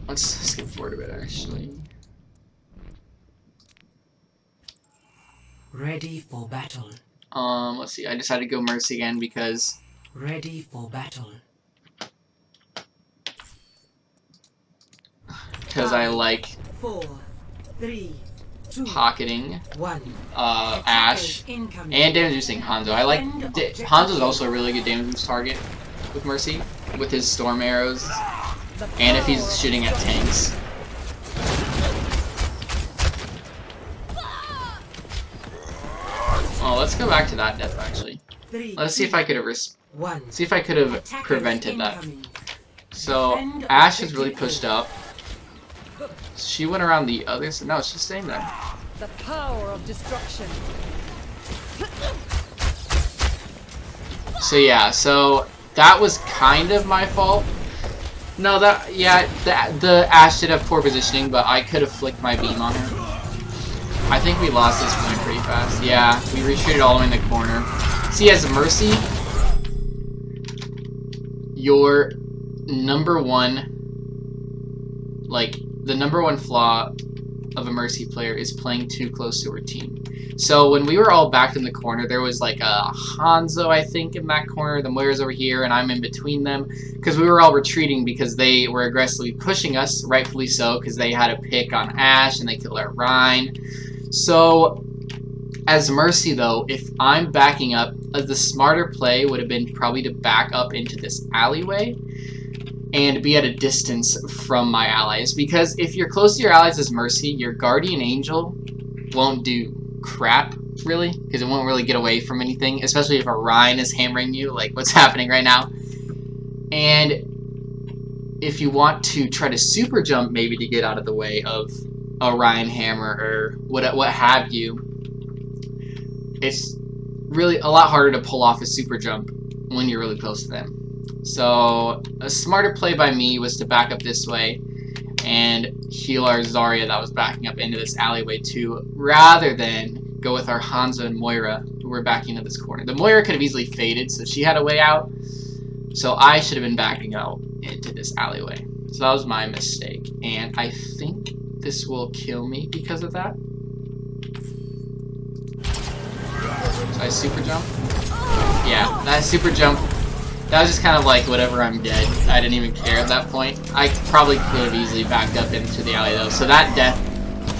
Let's skip forward a bit, actually. Ready for battle. Let's see. I decided to go Mercy again because. Ready for battle. Because I like 4, 3, 2, pocketing 1. Ashe and damage reducing Hanzo. I like Hanzo's also a really good damage reduce target with Mercy with his storm arrows and if he's shooting at tanks. Oh, let's go back to that death actually. Let's see if I could have prevented that. So Ashe is really pushed up. She went around the other side. No, she's staying there. The power of destruction. So yeah, so that was kind of my fault. No, the Ashe did have poor positioning, but I could have flicked my beam on her. I think we lost this point pretty fast. Yeah, we retreated all the way in the corner. See, as Mercy, your number one, like, the number one flaw of a Mercy player is playing too close to her team. So when we were all back in the corner, there was like a Hanzo, I think, in that corner, the Moira's over here, and I'm in between them, because we were all retreating because they were aggressively pushing us, rightfully so, because they had a pick on Ashe and they killed our Rein. So as Mercy though, if I'm backing up, the smarter play would have been probably to back up into this alleyway and be at a distance from my allies, because if you're close to your allies as Mercy, your Guardian Angel won't do crap, really, because it won't really get away from anything, especially if a Rein is hammering you, like what's happening right now. And if you want to try to super jump, maybe to get out of the way of a Rein hammer or what have you, it's really a lot harder to pull off a super jump when you're really close to them. So a smarter play by me was to back up this way and heal our Zarya that was backing up into this alleyway too, rather than go with our Hanzo and Moira who were backing into this corner. The Moira could have easily faded, so she had a way out, so I should have been backing out into this alleyway. So that was my mistake, and I think this will kill me because of that. So I super jump. Yeah, that super jump, that was just kind of like, whatever, I'm dead. I didn't even care at that point. I probably could have easily backed up into the alley though, so that death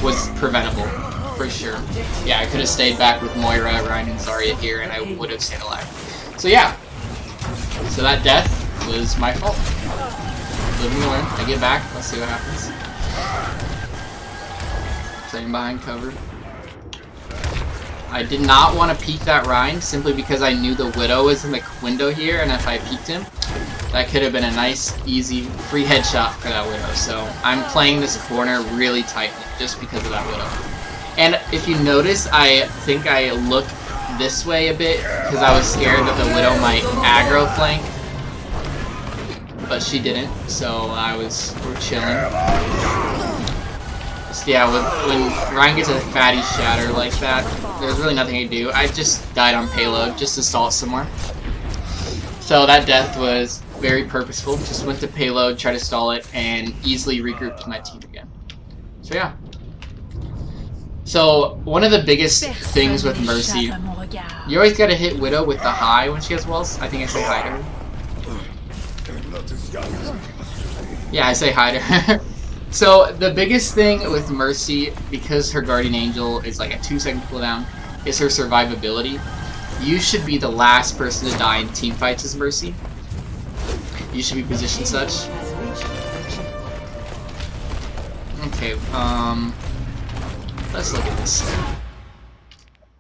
was preventable, for sure. Yeah, I could have stayed back with Moira, Rein, and Zarya here, and I would have stayed alive. So yeah, so that death was my fault. Live and learn. I get back, let's see what happens. Staying behind cover. I did not want to peek that Rein simply because I knew the Widow was in the window here, and if I peeked him, that could have been a nice, easy, free headshot for that Widow. So I'm playing this corner really tightly just because of that Widow. And if you notice, I think I looked this way a bit because I was scared that the Widow might aggro flank, but she didn't, so we're chilling. So yeah, when Rein gets a fatty shatter like that, there's really nothing I can do. I just died on payload just to stall it somewhere. So that death was very purposeful. Just went to payload, tried to stall it, and easily regrouped with my team again. So yeah. So one of the biggest things with Mercy, you always gotta hit Widow with the high when she has walls. I think I say hi to her. Yeah, I say hi to her. So the biggest thing with Mercy, because her Guardian Angel is like a 2-second cooldown, is her survivability. You should be the last person to die in teamfights as Mercy. You should be positioned such. Okay, let's look at this.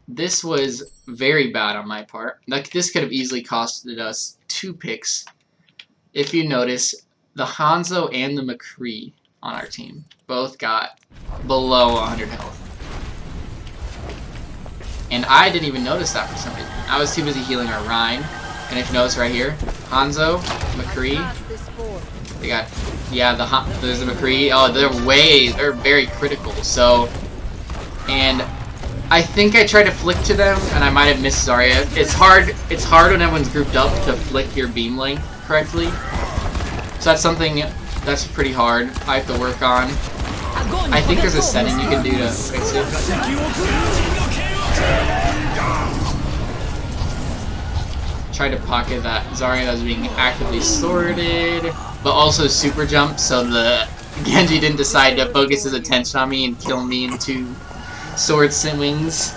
This was very bad on my part. Like, this could have easily costed us 2 picks. If you notice, the Hanzo and the McCree on our team both got below 100 health. And I didn't even notice that for some reason. I was too busy healing our Rein. And if you notice right here, Hanzo, McCree, they got, yeah, there's the McCree. Oh, they're very critical. So, and I think I tried to flick to them, and I might have missed Zarya. It's hard when everyone's grouped up to flick your beam length correctly. So that's something that's pretty hard. I have to work on. I think there's a setting you can do to fix it. Tried to pocket that Zarya that was being actively sorted, but also super jump, so the Genji didn't decide to focus his attention on me and kill me in 2 sword swings.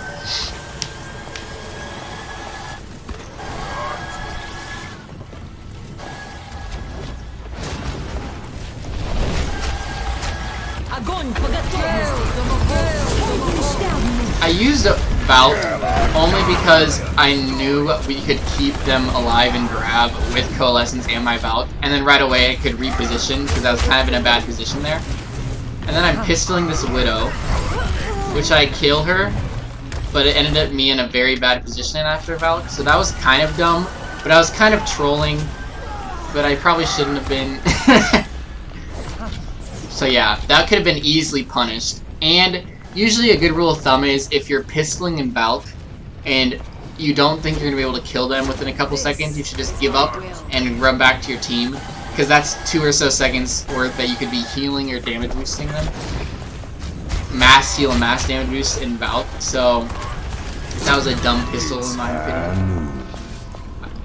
I used a Bout only because I knew we could keep them alive and grab with Coalescence and my Bout, and then right away I could reposition because I was kind of in a bad position there. And then I'm pistoling this Widow, which I kill her, but it ended up me in a very bad position after Bout, so that was kind of dumb, but I was kind of trolling, but I probably shouldn't have been. So yeah, that could have been easily punished. And usually a good rule of thumb is if you're pistoling in Valk and you don't think you're going to be able to kill them within a couple seconds, you should just give up and run back to your team, because that's 2 or so seconds worth that you could be healing or damage boosting them. Mass heal and mass damage boost in Valk, so that was a dumb pistol in my opinion.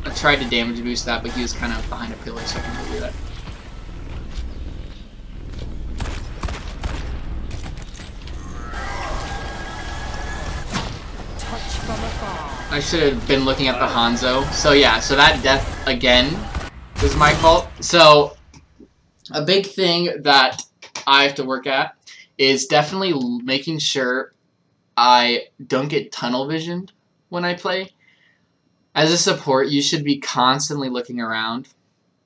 I tried to damage boost that, but he was kind of behind a pillar, so I couldn't do that. I should have been looking at the Hanzo. So yeah, so that death again was my fault. So a big thing that I have to work at is definitely making sure I don't get tunnel visioned when I play. As a support, you should be constantly looking around.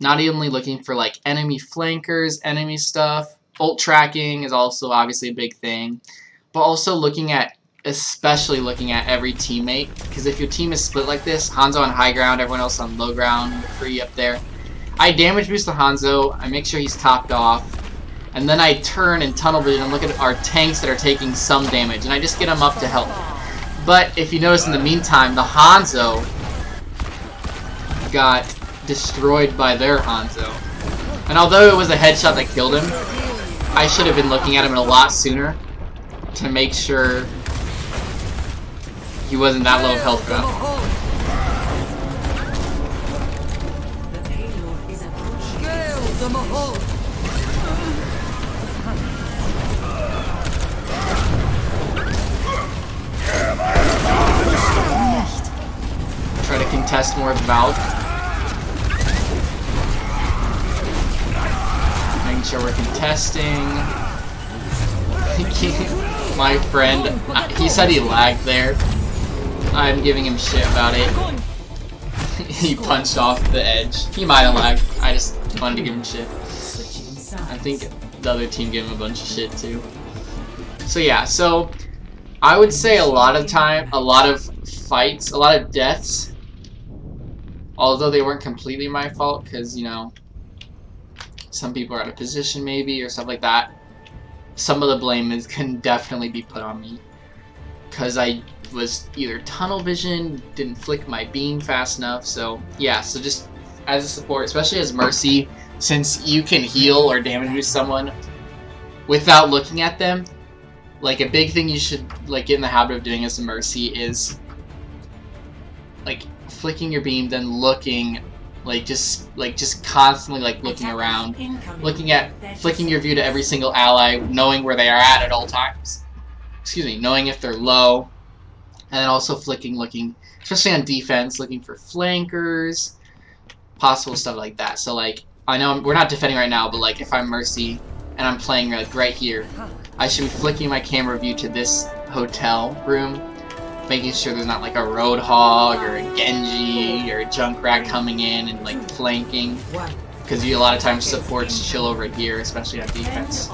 Not only looking for like enemy flankers, enemy stuff. Ult tracking is also obviously a big thing. But also especially looking at every teammate, because if your team is split like this, Hanzo on high ground, everyone else on low ground, free up there, I damage boost the Hanzo, I make sure he's topped off, and then I turn and tunnel vision and look at our tanks that are taking some damage, and I just get them up to help. But if you notice in the meantime, the Hanzo got destroyed by their Hanzo. And although it was a headshot that killed him, I should have been looking at him a lot sooner to make sure he wasn't that low of health drop. Try to contest more with Valk. Making sure we're contesting. My friend, he said he lagged there. I'm giving him shit about it. He punched off the edge. He might have lagged. I just wanted to give him shit. I think the other team gave him a bunch of shit too. So yeah, so I would say a lot of fights, a lot of deaths, although they weren't completely my fault, because, you know, some people are out of position maybe or stuff like that. Some of the blame can definitely be put on me, because I was either tunnel vision, didn't flick my beam fast enough. So yeah, so just as a support, especially as Mercy, since you can heal or damage boost someone without looking at them, like a big thing you should like get in the habit of doing as a Mercy is like flicking your beam, then looking, just constantly like looking around, flicking your view to every single ally, knowing where they are at all times. Excuse me, knowing if they're low, and then also looking, especially on defense, looking for flankers, possible stuff like that. So like, I know we're not defending right now, but like if I'm Mercy and I'm playing like right here, I should be flicking my camera view to this hotel room, making sure there's not like a Roadhog or a Genji or a Junkrat coming in and like flanking, because a lot of times supports chill over here, especially on defense.